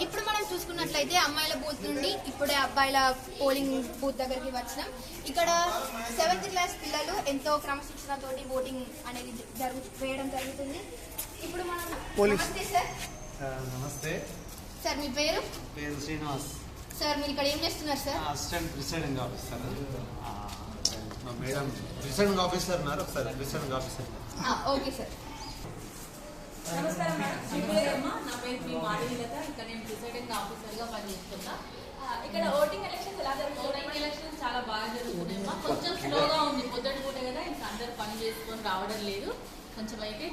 ఇప్పుడు మనం చూసుకున్నట్లయితే అమ్మాయిల బూత్ నుండి ఇప్పుడే అబ్బాయిల పోలింగ్ బూత్ దగ్గరికి వచ్చినాం. ఇక్కడ 7th క్లాస్ పిల్లలు ఎంతో క్రమశిక్షణతోటి ఓటింగ్ అనేది వేయడం జరుగుతుంది. ఇప్పుడు మనం నమస్తే సార్. నమస్తే సార్, మీ పేరు? శ్రీనివాస్ సార్. మీరు ఇక్కడ ఏం చేస్తున్నారు sir? Assistant presiding officer. Madam presiding officer ఉన్నారు, ఒకసారి ప్రిసైడింగ్ ఆఫీసర్. Okay sir. నమస్కారం మేడం. మీ పేరమ్మా? నా పేరు పి మాధవీలత. ఇక్కడ నేను ప్రిసైడింగ్ ఆఫీసర్గా పనిచేస్తున్నా. ఇక్కడ ఓటింగ్ ఎలక్షన్స్ ఎలా జరుగుతున్నాయి? ఓటింగ్ ఎలక్షన్స్ చాలా బాగా జరుగుతున్నాయమ్మా. కొంచెం స్లోగా ఉంది, పొద్దుటి పూట కదా, ఇంకా అందరు పని చేసుకొని రావడం లేదు. కొంచెం అయితే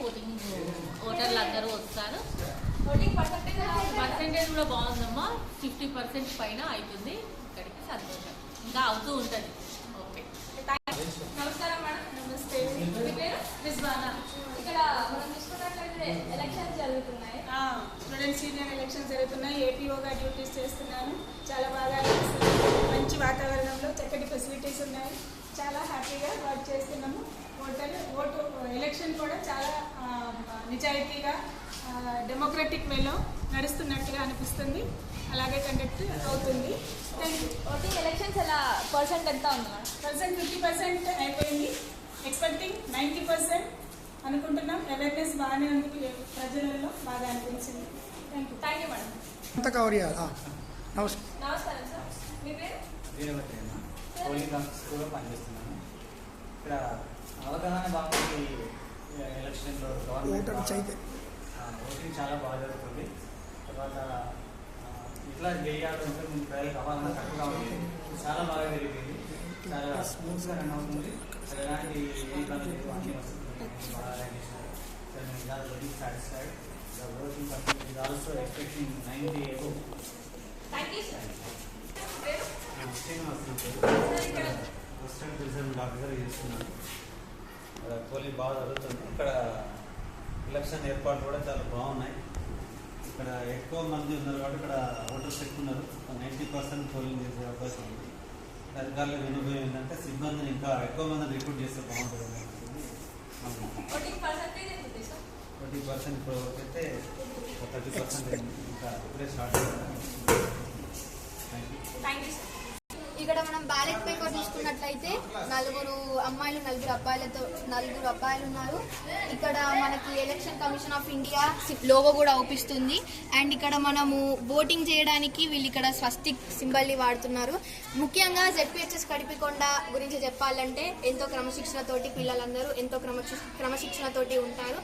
ఓటర్లు అందరూ వస్తారు. ఓటింగ్ పర్సెంటేజ్ కూడా బాగుందమ్మా. 50% పైన అవుతుంది. ఇక్కడికి సంతోషం, ఇంకా అవుతూ ఉంటుంది. ఓకే, నమస్కారం మేడం. నమస్తే. మీ పేరు? రిజ్వానా. ఇక్కడ మనం చూసుకున్నట్లయితే ఎలక్షన్స్ జరుగుతున్నాయి. స్టూడెంట్ సీనియర్ ఎలక్షన్స్ జరుగుతున్నాయి. ఏపీఓగా డ్యూటీస్ చేస్తున్నాను. చాలా బాగా మంచి వాతావరణంలో చక్కటి ఫెసిలిటీస్ ఉన్నాయి. చాలా హ్యాపీగా వర్క్ చేస్తున్నాము. ఓటు ఎలక్షన్ కూడా చాలా నిజాయితీగా డెమోక్రటిక్ వేలో నడుస్తున్నట్టుగా అనిపిస్తుంది. అలాగే కండక్ట్ అవుతుంది. Thank you. ఓటింగ్ ఎలక్షన్స్ ఎలా పర్సెంట్ ఎంత ఉంది మేడం? 50% అయిపోయింది. ఎక్స్పెక్టింగ్ 90% అనుకుంటున్నాం. అవేర్నెస్ బాగానే ఉంది, ప్రజలలో బాగా అనిపించింది. Thank you madam. నమస్కారం సార్. మీ పేరు? పోలింగ్ ఆఫీస్లో పనిచేస్తున్నాను. ఇక్కడ అవగాహన బాగుంది. ఎలక్షన్లో గవర్నమెంట్ ఓటింగ్ చాలా బాగా జరుగుతుంది. తర్వాత ఇట్లా చేయాలంటే ప్రజలకు అవగాహన తక్కువగా ఉంది. చాలా బాగా జరిగింది. చాలా స్మూత్గా రన్ అవుతుంది. ఎలాంటి ఏ ఇబ్బంది లేదు, అన్ని వస్తుంది. బాగా very satisfied. The voting percent is also expecting 90 above. Thank you sir. Srinivas assistant presiding officer చేస్తున్నాను. పోలింగ్ బాగా జరుగుతుంది. ఇక్కడ ఎలక్షన్ ఏర్పాట్లు కూడా చాలా బాగున్నాయి. ఇక్కడ ఎక్కువ మంది ఉన్నారు కాబట్టి ఇక్కడ ఓటర్స్ ఎక్కువ ఉన్నారు. 90% పోలింగ్ చేసే అవకాశం ఉంది. అధికారుల వినియోగం ఏంటంటే సిబ్బందిని ఇంకా ఎక్కువ మందిని రిక్రూట్ చేస్తే బాగుంటుంది. 40% ఇప్పుడు అయితే 30% ఇంకా ఇప్పుడే స్టార్ట్ అవుతుంది. Thank you sir. ఇక్కడ మనం బ్యాలెట్ పేపర్ చూసుకున్నట్లయితే 4 అమ్మాయిలు 4 అబ్బాయిలు ఉన్నారు. ఇక్కడ మనకి election commission of India logo కూడా అవుపిస్తుంది. అండ్ ఇక్కడ మనము ఓటింగ్ చేయడానికి వీళ్ళు ఇక్కడ స్వస్తిక్ సింబల్ని వాడుతున్నారు. ముఖ్యంగా జెడ్పీహెచ్ఎస్ కడిపికొండ గురించి చెప్పాలంటే ఎంతో క్రమశిక్షణతోటి పిల్లలందరూ ఎంతో క్రమశిక్షణతోటి ఉంటారు.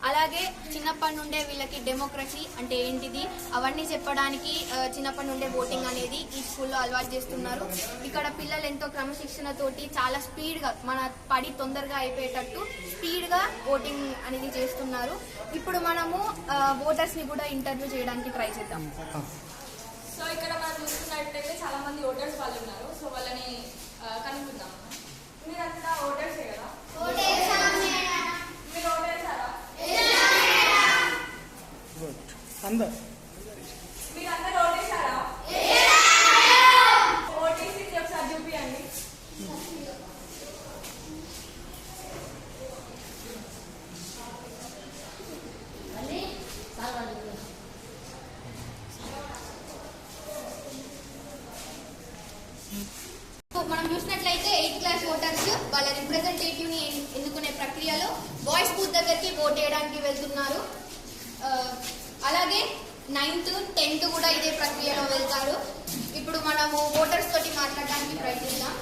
అలాగే చిన్నప్పటి నుండే వీళ్ళకి డెమోక్రసీ అంటే ఏంటిది అవన్నీ చెప్పడానికి చిన్నప్పటి నుండే ఓటింగ్ అనేది ఈ స్కూల్లో అలవాటు చేస్తున్నారు. ఇక్కడ పిల్లలు ఎంతో క్రమశిక్షణతోటి చాలా స్పీడ్గా మన పడి తొందరగా అయిపోయేటట్టు స్పీడ్గా ఓటింగ్ అనేది చేస్తున్నారు. ఇప్పుడు మనము ఓటర్స్ని కూడా ఇంటర్వ్యూ చేయడానికి ట్రై చేద్దాం. సో ఇక్కడ మనం చూసుకున్నట్టయితే చాలా మంది ఓటర్స్ వాళ్ళు ఉన్నారు. సో వాళ్ళని కనుక్కుందాం. మీరంతా ఓటర్సే కదా? మీరు ఓటేసారా? మీరందరూ ఓటేసారా? ఓటేసి ఒకసారి చూపియండి. మనం చూసినట్లయితే 8th క్లాస్ ఓటర్స్ వాళ్ళ రిప్రజెంటేటివ్ ని ఎన్నుకునే ప్రక్రియలో బాయ్స్ బూత్ దగ్గరికి ఓట్ వేయడానికి వెళ్తున్నారు. అలాగే 9th 10th కూడా ఇదే ప్రక్రియలో వెళ్తారు. ఇప్పుడు మనము ఓటర్స్ తోటి మాట్లాడడానికి ప్రయత్నిద్దాం.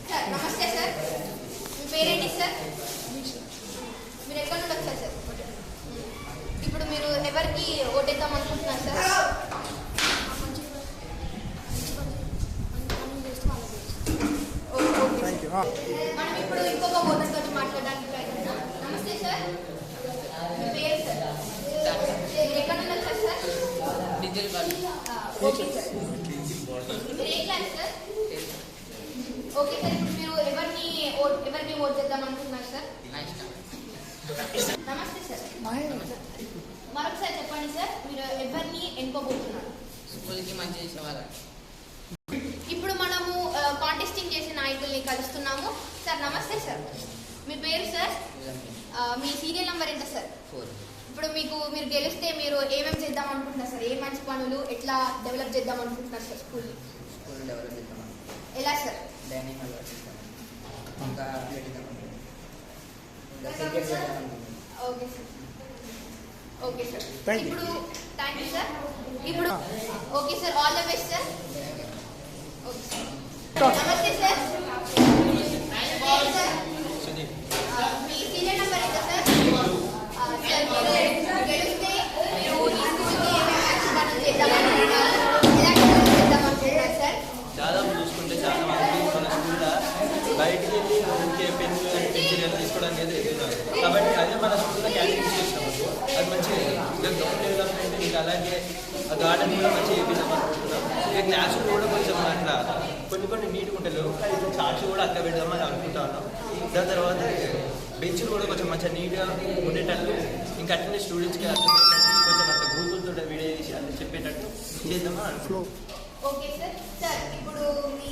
సార్ నమస్తే సార్. మీ పేరేంటి సార్? మీరు ఎక్కడ నుండి వచ్చారు సార్? ఇప్పుడు మీరు ఎవరికి ఓటేద్దాం అనుకుంటున్నారు సార్? మనం ఇప్పుడు ఇంకొక ఓటర్ తోటి మాట్లాడడానికి ప్రయత్నిద్దాం. నమస్తే సార్. మీ పేరు సార్? ఎక్కడ నుండి వచ్చారు సార్? Okay sir. మీరు ఏ క్లాస్ సార్? Okay sir. ఇప్పుడు మీరు ఎవరికి ఓట్ చేద్దాం అనుకుంటున్నారు సార్? నమస్తే సార్. మరొకసారి చెప్పండి సార్, మీరు ఎవరిని ఎన్నుకోబోతున్నారు? ఇప్పుడు మనము కాంటెస్టింగ్ చేసే నాయకుల్ని కలుస్తున్నాము. సార్ నమస్తే సార్. మీ పేరు సార్? మీ సీరియల్ నెంబర్ ఎంత సార్? ఇప్పుడు మీరు గెలిస్తే మీరు ఏమేమి చేద్దాం అనుకుంటున్నారు సార్? ఏ మంచి పనులు ఎట్లా డెవలప్ చేద్దాం అనుకుంటున్నారు సార్ స్కూల్ని? స్కూల్ డెవలప్ చేద్దాం, ఎలా సార్? డైనింగ్ హాల్ కట్టిస్తాం, ఇంకా పెట్టిద్దాం, ఇంకా క్రికెట్ పెట్టాం. Okay sir. Okay sir. ఇప్పుడు థ్యాంక్ యూ సార్. ఇప్పుడు okay sir, all the best sir. Okay sir. నమస్తే సార్. సార్ మీ సీరియల్ నెంబర్ ఎంత సార్? సార్ మీరు గెలిస్తే మీరు ఈ స్కూల్కి ఏమేమి మంచి పనులు చేద్దామనుకుంటున్నారు, ఎలాంటి పనులు చేద్దామనుకుంటున్నారు సార్? దాదాపు చూసుకుంటే చాలా మంది మన స్కూల్లో బయటికి వెళ్ళి ఊరికే పెన్ను టీచర్ తీసుకోవడానికి అయితే ఎదుగుతున్నారు. కాబట్టి అదే మన స్కూల్లో క్యాంటీన్ చేసినాము, అది మంచిగా ఇంకా గ్రౌండ్ డెవలప్మెంట్ ఇంకా అలాగే ఆ గార్డెన్ కూడా మంచిగా వేపిద్దాం అనుకుంటున్నాం. ఇక క్లాసులు కూడా కొంచెం అట్లా కొన్ని నీట్గా ఉంటాయి, ఇట్లా చార్ట్స్ కూడా అక్క పెడదామని అనుకుంటాను. దాని తర్వాత బెంచ్లు కూడా కొంచెం మంచిగా నీట్గా ఉండేటట్టు, ఇంకా అట్లనే స్టూడెంట్స్కి అర్థమయ్యేటట్టు కొంచెం అట్లా గ్రూపులతో వీడియో చేసి అట్లా చెప్పేటట్టు చేద్దామని అనుకుంటున్నాం. Okay sir. సార్ ఇప్పుడు మీ